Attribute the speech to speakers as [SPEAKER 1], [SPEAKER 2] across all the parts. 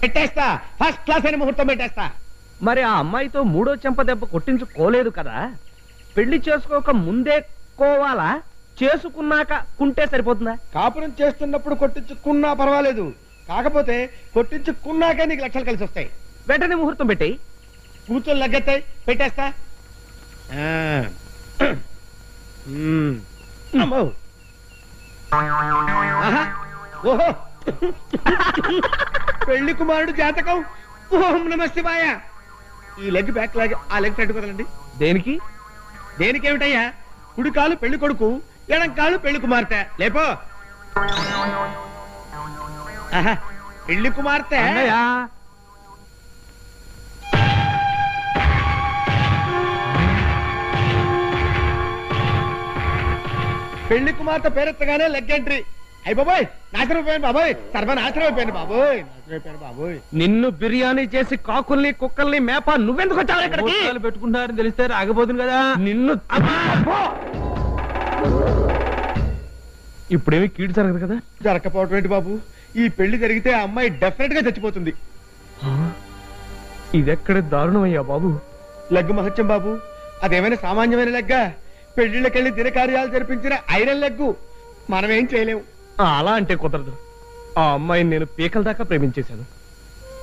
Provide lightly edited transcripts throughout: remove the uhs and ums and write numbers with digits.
[SPEAKER 1] పెట్టేస్తా, first class అయిన ముహూర్తం పెట్టేస్తా.
[SPEAKER 2] మరి ఆ అమ్మాయితో మూడో చెంప దెబ్బ కొట్టించుకోలేదు కదా, పెళ్లి చేసుకోక ముందే కోవాలా, చేసుకున్నాక కుంటే సరిపోతుందా?
[SPEAKER 1] కాపురం చేస్తున్నప్పుడు కొట్టించుకున్నా పర్వాలేదు, కాకపోతే కొట్టించుకున్నాకే నీకు లక్షలు కలిసి వస్తాయి.
[SPEAKER 2] వెంటనే ముహూర్తం పెట్టేయి.
[SPEAKER 1] కూర్చొని లగ్గెత్తాయి, పెట్టేస్తా. అమ్మో. ఆహా. ఓహో, పెళ్లి కుమారుడు జాతకం. ఓం నమ శివాయ. ఈ లెగ్ బ్యాక్ లాగి ఆ లెగ్ ఫ్రంట్ కదలండి.
[SPEAKER 2] దేనికి?
[SPEAKER 1] దేనికేమిటయ్యా? కుడి కాలు పెళ్లి కొడుకు, ఎడం కాలు పెళ్లి కుమార్తె. లేపో. ఆహా, పెళ్లి కుమార్తె. పెళ్లి కుమార్తె పేరెత్తగానే లెగ్ ఎంట్రీ. అయ్యి బాబోయ్, నాశనం అయిపోయాను బాబోయ్, సర్వనాశనం అయిపోయాను బాబోయ్, నాశనం అయిపోయాను బాబోయ్.
[SPEAKER 2] నిన్ను బిర్యానీ చేసి కాకుల్ని కుక్కల్ని మేప నువ్వెందుకు వచ్చావు ఇక్కడికి?
[SPEAKER 3] పెట్టుకుంటారని తెలిస్తే ఆగిపోతుంది కదా.
[SPEAKER 2] నిన్ను ఇప్పుడేమి కీడు జరగదు కదా?
[SPEAKER 1] జరగకపోవటం ఏంటి బాబు? ఈ పెళ్లి జరిగితే ఆ అమ్మాయి డెఫినెట్ గా చచ్చిపోతుంది.
[SPEAKER 2] ఇదెక్కడ దారుణమయ్యా బాబు.
[SPEAKER 1] లెగ్ మహత్యం బాబు, అదేమైనా సామాన్యమైన లెగ్గా? పెళ్లిళ్ళకెళ్లి దినకార్యాలు జరిపించిన ఐరన్ లెగ్గు. మనమేం చేయలేము.
[SPEAKER 2] అలా అంటే కుదరదు. ఆ అమ్మాయిని నేను పీకల దాకా ప్రేమించేశాను.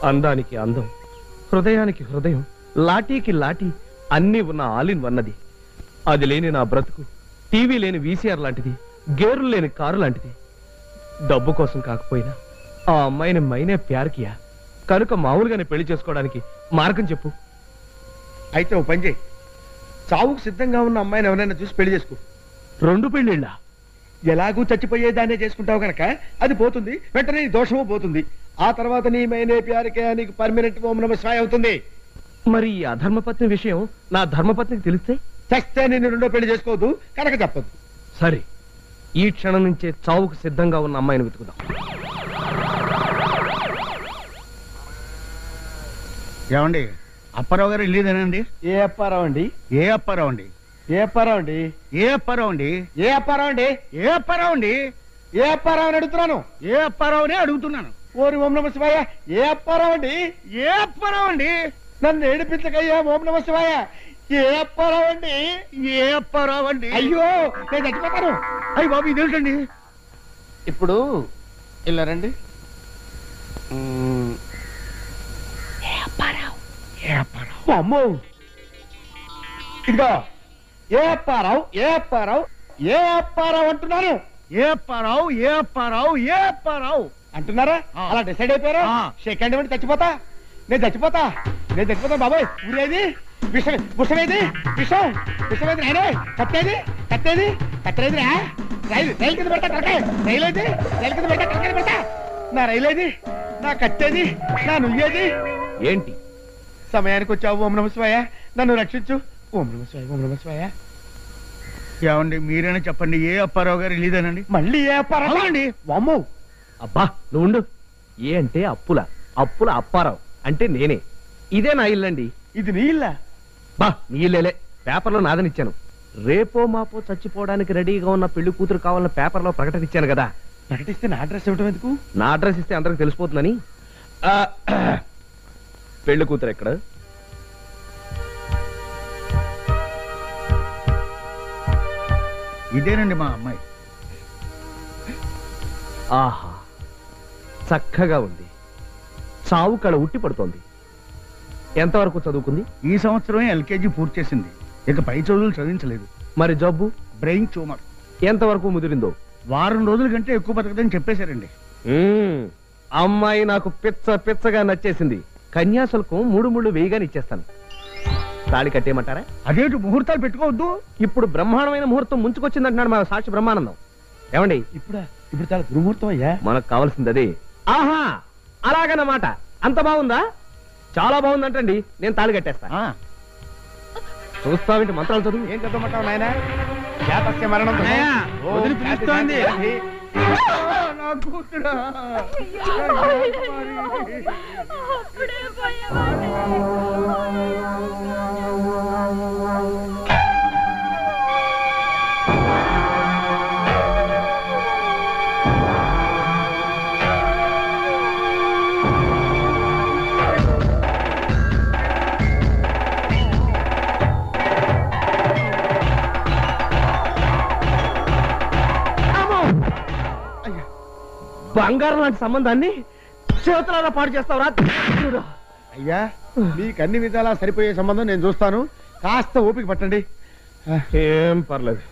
[SPEAKER 2] అందానికి అందం, హృదయానికి హృదయం, లాఠీకి లాఠీ అన్నీ ఉన్న ఆలిన్ వన్నది. అది లేని నా బ్రతుకు టీవీ లేని వీసీఆర్ లాంటిది, గేరులు లేని కారు లాంటిది. డబ్బు కోసం కాకపోయినా ఆ అమ్మాయిని మైనే ప్యార్ కియా కనుక మామూలుగానే పెళ్లి చేసుకోవడానికి మార్గం చెప్పు.
[SPEAKER 1] అయితే ఓ పని చేయి, చావుకు సిద్ధంగా ఉన్న అమ్మాయిని ఎవరైనా చూసి పెళ్లి చేసుకో.
[SPEAKER 2] 2 పెళ్లిళ్ళా?
[SPEAKER 1] ఎలాగూ చచ్చిపోయేదాన్నే చేసుకుంటావు కనుక అది పోతుంది, వెంటనే నీ దోషము పోతుంది. ఆ తర్వాత నీ మైనే ప్యారికే నీకు పర్మనెంట్ ఓం నమః శివాయ అవుతుంది.
[SPEAKER 2] మరి ఈ అధర్మపత్ని విషయం నా ధర్మపత్నికి తెలిస్తే?
[SPEAKER 1] చస్తే నేను 2వ పెళ్లి చేసుకోవద్దు కనుక చెప్పొద్దు.
[SPEAKER 2] సరే, ఈ క్షణం నుంచే చావుకు సిద్ధంగా ఉన్న అమ్మాయిని వెతుకుదాం.
[SPEAKER 3] ఏమండి, అప్పారావు గారు ఇల్లేదేనండి?
[SPEAKER 1] ఏ అప్పారావు అండి?
[SPEAKER 3] ఏ అప్పారావు అండి?
[SPEAKER 1] ఏ అప్పారావు అండి?
[SPEAKER 3] ఏ అప్పారావు అండి?
[SPEAKER 1] ఏ అప్పారావు అండి?
[SPEAKER 3] ఏ అప్పారావు అండి?
[SPEAKER 1] ఏ అప్పారావు అని అడుగుతున్నాను.
[SPEAKER 3] ఏ అప్పారావునే అడుగుతున్నాను.
[SPEAKER 1] ఓరి ఓం నమః శివాయ. ఏ అప్పారావు అండి?
[SPEAKER 3] ఏ అప్పారావు అండి?
[SPEAKER 1] నన్ను ఏడిపించకయ్యా ఓం నమః శివాయ. ఏ అప్పారావు అండి?
[SPEAKER 3] ఏ అప్పారావు అండి?
[SPEAKER 1] అయ్యో, నేను చచ్చిపోతాను.
[SPEAKER 3] అయ్యి బాబు, ఇదేంటండి?
[SPEAKER 1] ఇప్పుడు ఇలా రండి. అమ్మో, ఇదిగో ఏ అప్పారావు, ఏ అప్పారావు, ఏ అప్పారావు అంటున్నాను.
[SPEAKER 3] ఏ అప్పారావు, ఏ అప్పారావు, ఏ అప్పారావు
[SPEAKER 1] అంటున్నారా? అలా డిసైడ్ అయిపోయారు. సెకండ్ ఇవ్వండి, చచ్చిపోతా. నేను చచ్చిపోతా బాబాయ్. ఊరేది విషం, విషమేది, విషం విషమేది. నాయనే కట్టేది, కట్టేది కట్టేది. రైలు కింద పెడతా కరకాయ. రైలు ఏది? రైలు కింద పెడతా కరకాయ పెడతా. నా రైలు ఏది? నా కట్టేది, నా నుయ్యేది.
[SPEAKER 2] ఏంటి?
[SPEAKER 1] సమయానికి వచ్చావు ఓం నమః శివాయ, నన్ను రక్షించు. ఓం నమః శివాయ, ఓం నమః శివాయ.
[SPEAKER 3] ఏమండి, మీరైనా చెప్పండి, ఏ అప్పారావు గారు ఇల్లేదేనండి?
[SPEAKER 1] మళ్ళీ ఏ అప్పారావు అండి? వామ్మో.
[SPEAKER 2] అబ్బా నువ్వు ఏ అంటే అప్పుల అప్పారావు అంటే నేనే. ఇదే నా ఇల్లండి.
[SPEAKER 1] ఇది నీ ఇల్లా?
[SPEAKER 2] బా నీ ఇల్లేలే, పేపర్లో నాదనిచ్చాను. రేపో మాపో చచ్చిపోవడానికి రెడీగా ఉన్న పెళ్లి కూతురు కావాలని పేపర్లో ప్రకటన ఇచ్చాను కదా.
[SPEAKER 1] ప్రకటిస్తే నా అడ్రస్ ఇవ్వడం ఎందుకు?
[SPEAKER 2] నా అడ్రస్ ఇస్తే అందరికి తెలిసిపోతుందని. పెళ్లి కూతురు ఎక్కడ?
[SPEAKER 3] ఇదేనండి మా అమ్మాయి.
[SPEAKER 2] ఆహా, చక్కగా ఉంది. చావు కళ ఉట్టి పడుతోంది. ఎంతవరకు చదువుకుంది?
[SPEAKER 3] ఈ సంవత్సరం ఎల్కేజీ పూర్తి చేసింది. ఇక పై చదువులు చదివించలేదు.
[SPEAKER 2] మరి జబ్బు?
[SPEAKER 3] Brain tumour.
[SPEAKER 2] ఎంతవరకు ముదిరిందో?
[SPEAKER 3] వారం రోజుల కంటే ఎక్కువ బతకదని చెప్పేశారండి.
[SPEAKER 2] అమ్మాయి నాకు పిచ్చగా నచ్చేసింది. కన్యాశుల్కం 3 వేయిగాని ఇచ్చేస్తాను. తాళి కట్టేయమంటారా?
[SPEAKER 3] అదేంటి, ముహూర్తాలు పెట్టుకోవద్దు?
[SPEAKER 2] ఇప్పుడు బ్రహ్మాండమైన ముహూర్తం ముంచుకొచ్చిందంటున్నాడు మా సాక్షి బ్రహ్మానందం. ఏమండి,
[SPEAKER 1] ఇప్పుడు చాలా దుర్ముహూర్తం అయ్యా.
[SPEAKER 2] మనకు కావాల్సింది అదే. ఆహా, అలాగన్నమాట. అంత బాగుందా? చాలా బాగుందంటండి. నేను తాళి కట్టేస్తా. చూస్తావేంటి? మంత్రాలు చదువు.
[SPEAKER 1] ఏం చదవమంటావు నాయన? జాతస్య మరణం
[SPEAKER 3] వదిలి పిలుస్తోంది.
[SPEAKER 1] నా కూతురా.
[SPEAKER 2] బంగారం లాంటి సంబంధాన్ని చేతులారా పాడు చేస్తావురా దేవుడా.
[SPEAKER 1] అయ్యా మీకు అన్ని విధాలా సరిపోయే సంబంధం నేను చూస్తాను, కాస్త ఓపిక పట్టండి.
[SPEAKER 2] ఏం పర్లేదు.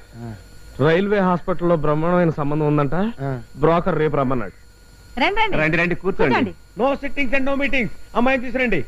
[SPEAKER 2] రైల్వే హాస్పిటల్లో బ్రహ్మాండమైన సంబంధం ఉందంట. బ్రోకర్ రేపు రమ్మన్నాడు.
[SPEAKER 4] రండి
[SPEAKER 2] రండి రండి కూర్చోండి.
[SPEAKER 1] No sittings and no meetings. అమ్మాయిని తీసుకురండి.